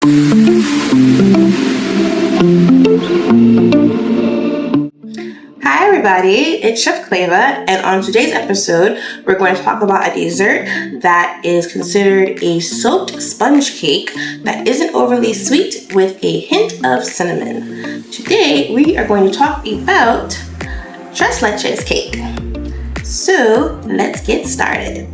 Hi everybody, it's Chef Cleva, and on today's episode, we're going to talk about a dessert that is considered a soaked sponge cake that isn't overly sweet with a hint of cinnamon. Today, we are going to talk about Tres Leches Cake. So, let's get started.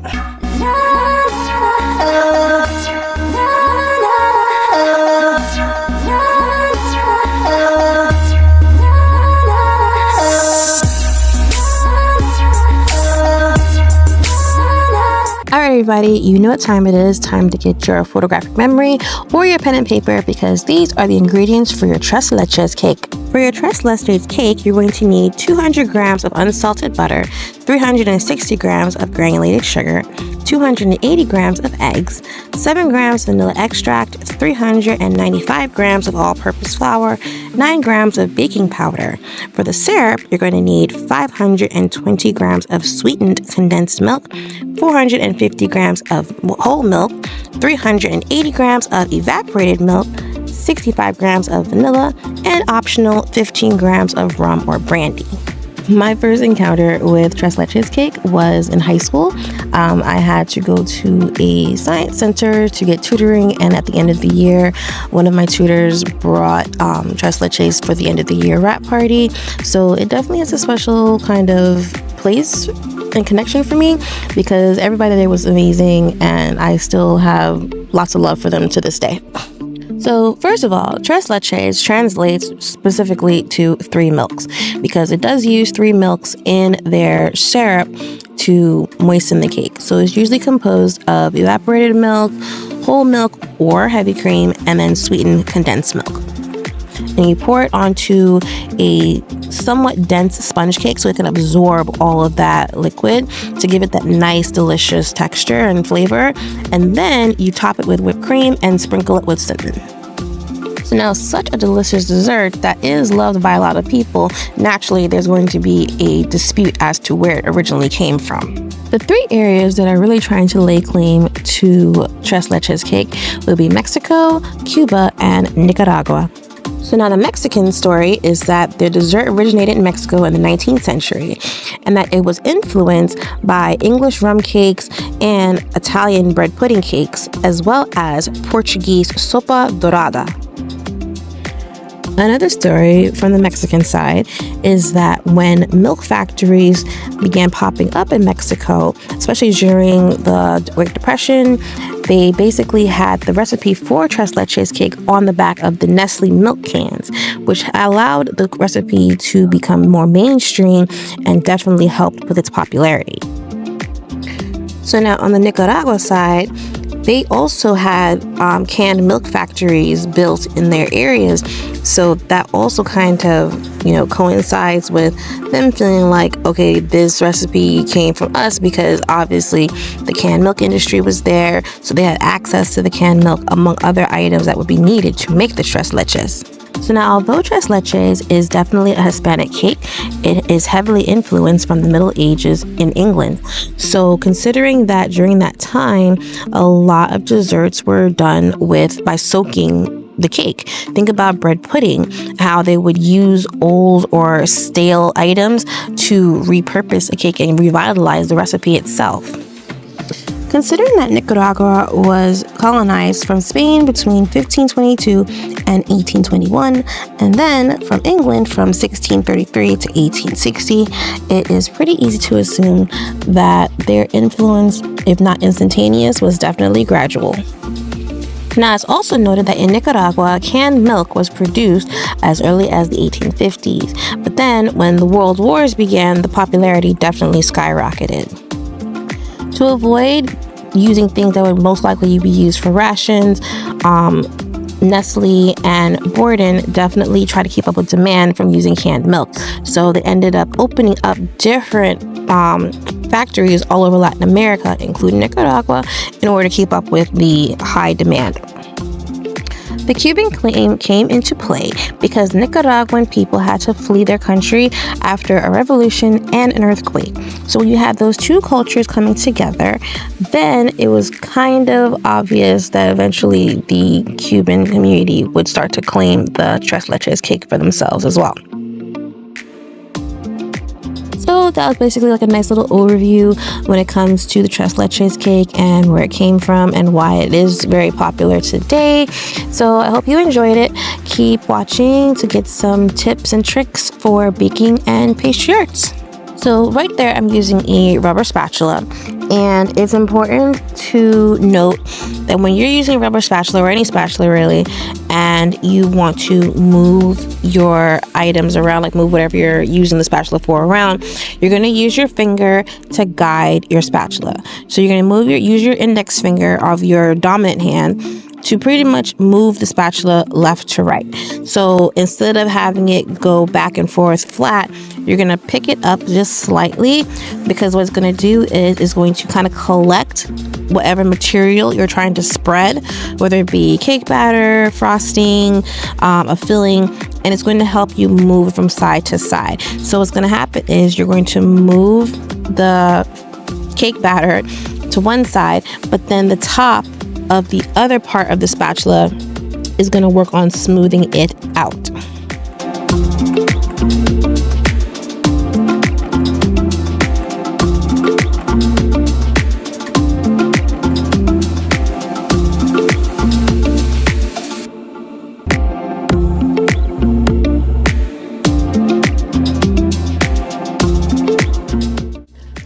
Alright everybody, you know what time it is. Time to get your photographic memory or your pen and paper because these are the ingredients for your Tres Leches cake. For your Tres Leches cake, you're going to need 200 grams of unsalted butter, 360 grams of granulated sugar, 280 grams of eggs, 7 grams vanilla extract, 395 grams of all-purpose flour, 9 grams of baking powder. For the syrup, you're going to need 520 grams of sweetened condensed milk, 450 grams of whole milk, 380 grams of evaporated milk, 65 grams of vanilla, and optional 15 grams of rum or brandy. My first encounter with Tres Leches cake was in high school. I had to go to a science center to get tutoring, and at the end of the year, one of my tutors brought Tres Leches for the end of the year wrap party. So it definitely has a special kind of place and connection for me because everybody there was amazing, and I still have lots of love for them to this day. So first of all, Tres Leches translates specifically to 3 milks because it does use 3 milks in their syrup to moisten the cake. So it's usually composed of evaporated milk, whole milk or heavy cream, and then sweetened condensed milk. And you pour it onto a somewhat dense sponge cake so it can absorb all of that liquid to give it that nice, delicious texture and flavor. And then you top it with whipped cream and sprinkle it with cinnamon. So now, such a delicious dessert that is loved by a lot of people, naturally there's going to be a dispute as to where it originally came from. The 3 areas that are really trying to lay claim to Tres Leches cake will be Mexico, Cuba, and Nicaragua. So now the Mexican story is that the dessert originated in Mexico in the 19th century and that it was influenced by English rum cakes and Italian bread pudding cakes, as well as Portuguese sopa dorada. Another story from the Mexican side is that when milk factories began popping up in Mexico, especially during the Great Depression, they basically had the recipe for Tres Leches cake on the back of the Nestle milk cans, which allowed the recipe to become more mainstream and definitely helped with its popularity. So now on the Nicaragua side, they also had canned milk factories built in their areas. So that also kind of, coincides with them feeling like, okay, this recipe came from us because obviously the canned milk industry was there. So they had access to the canned milk among other items that would be needed to make the Tres Leches. So now, although Tres Leches is definitely a Hispanic cake, it is heavily influenced from the Middle Ages in England. So considering that during that time, a lot of desserts were done by soaking the cake. Think about bread pudding, how they would use old or stale items to repurpose a cake and revitalize the recipe itself. Considering that Nicaragua was colonized from Spain between 1522 and 1821, and then from England from 1633 to 1860, it is pretty easy to assume that their influence, if not instantaneous, was definitely gradual. Now, it's also noted that in Nicaragua, canned milk was produced as early as the 1850s, but then when the World Wars began, the popularity definitely skyrocketed. To avoid using things that would most likely be used for rations, Nestle and Borden definitely try to keep up with demand from using canned milk. So they ended up opening up different factories all over Latin America, including Nicaragua, in order to keep up with the high demand. The Cuban claim came into play because Nicaraguan people had to flee their country after a revolution and an earthquake. So when you had those two cultures coming together, then it was kind of obvious that eventually the Cuban community would start to claim the Tres Leches cake for themselves as well. So that was basically like a nice little overview when it comes to the Tres Leches cake and where it came from and why it is very popular today. So I hope you enjoyed it. Keep watching to get some tips and tricks for baking and pastry arts. So right there, I'm using a rubber spatula, and it's important to note that when you're using a rubber spatula or any spatula really, and you want to move your items around, like move whatever you're using the spatula for around, you're going to use your finger to guide your spatula. So you're going to use your index finger of your dominant hand to pretty much move the spatula left to right. So instead of having it go back and forth flat, you're gonna pick it up just slightly, because what it's gonna do is going to kind of collect whatever material you're trying to spread, whether it be cake batter, frosting, a filling, and it's going to help you move from side to side. So what's gonna happen is you're going to move the cake batter to one side, but then the top of the other part of the spatula is going to work on smoothing it out.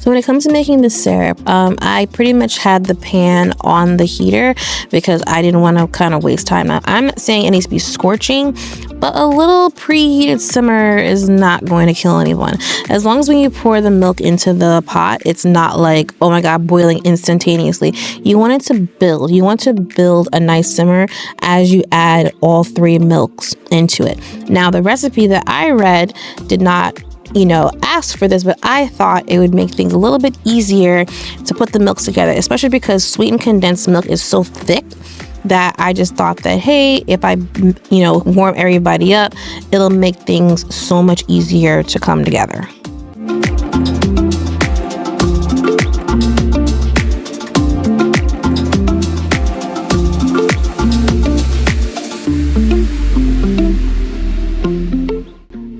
So when it comes to making the syrup, I pretty much had the pan on the heater because I didn't want to kind of waste time. Now, I'm not saying it needs to be scorching, but a little preheated simmer is not going to kill anyone. As long as when you pour the milk into the pot, it's not like, oh my God, boiling instantaneously. You want it to build. You want to build a nice simmer as you add all three milks into it. Now, the recipe that I read did not ask for this, but I thought it would make things a little bit easier to put the milks together, especially because sweetened condensed milk is so thick that I just thought that, hey, if I, warm everybody up, it'll make things so much easier to come together.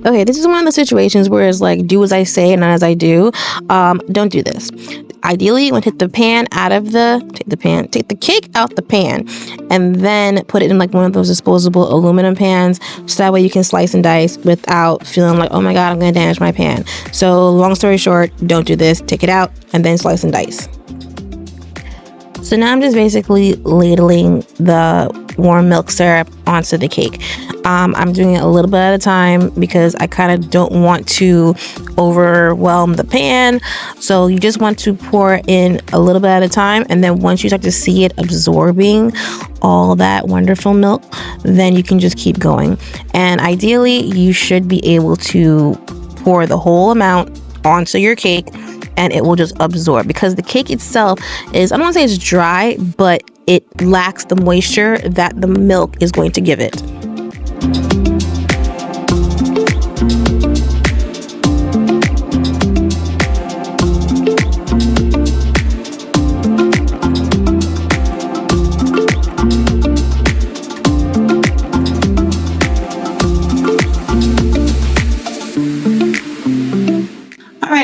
Okay, this is one of the situations where it's like, do as I say and not as I do. Don't do this. Ideally, you want to take the cake out the pan, and then put it in like one of those disposable aluminum pans, so that way you can slice and dice without feeling like, oh my God, I'm going to damage my pan. So long story short, don't do this. Take it out and then slice and dice. So now I'm just basically ladling the warm milk syrup onto the cake. I'm doing it a little bit at a time because I kind of don't want to overwhelm the pan. So you just want to pour in a little bit at a time, and then once you start to see it absorbing all that wonderful milk, then you can just keep going. And ideally, you should be able to pour the whole amount onto your cake, and it will just absorb, because the cake itself is, I don't want to say it's dry, but it lacks the moisture that the milk is going to give it.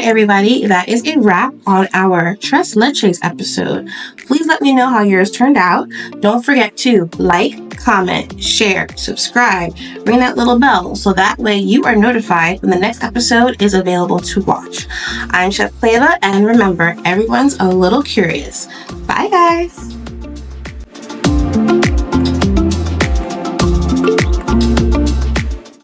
Everybody, that is a wrap on our Tres Leches episode. Please let me know how yours turned out. Don't forget to like, comment, share, subscribe, ring that little bell so that way you are notified when the next episode is available to watch. I'm Chef Cleva, and remember, everyone's a little curious. Bye guys!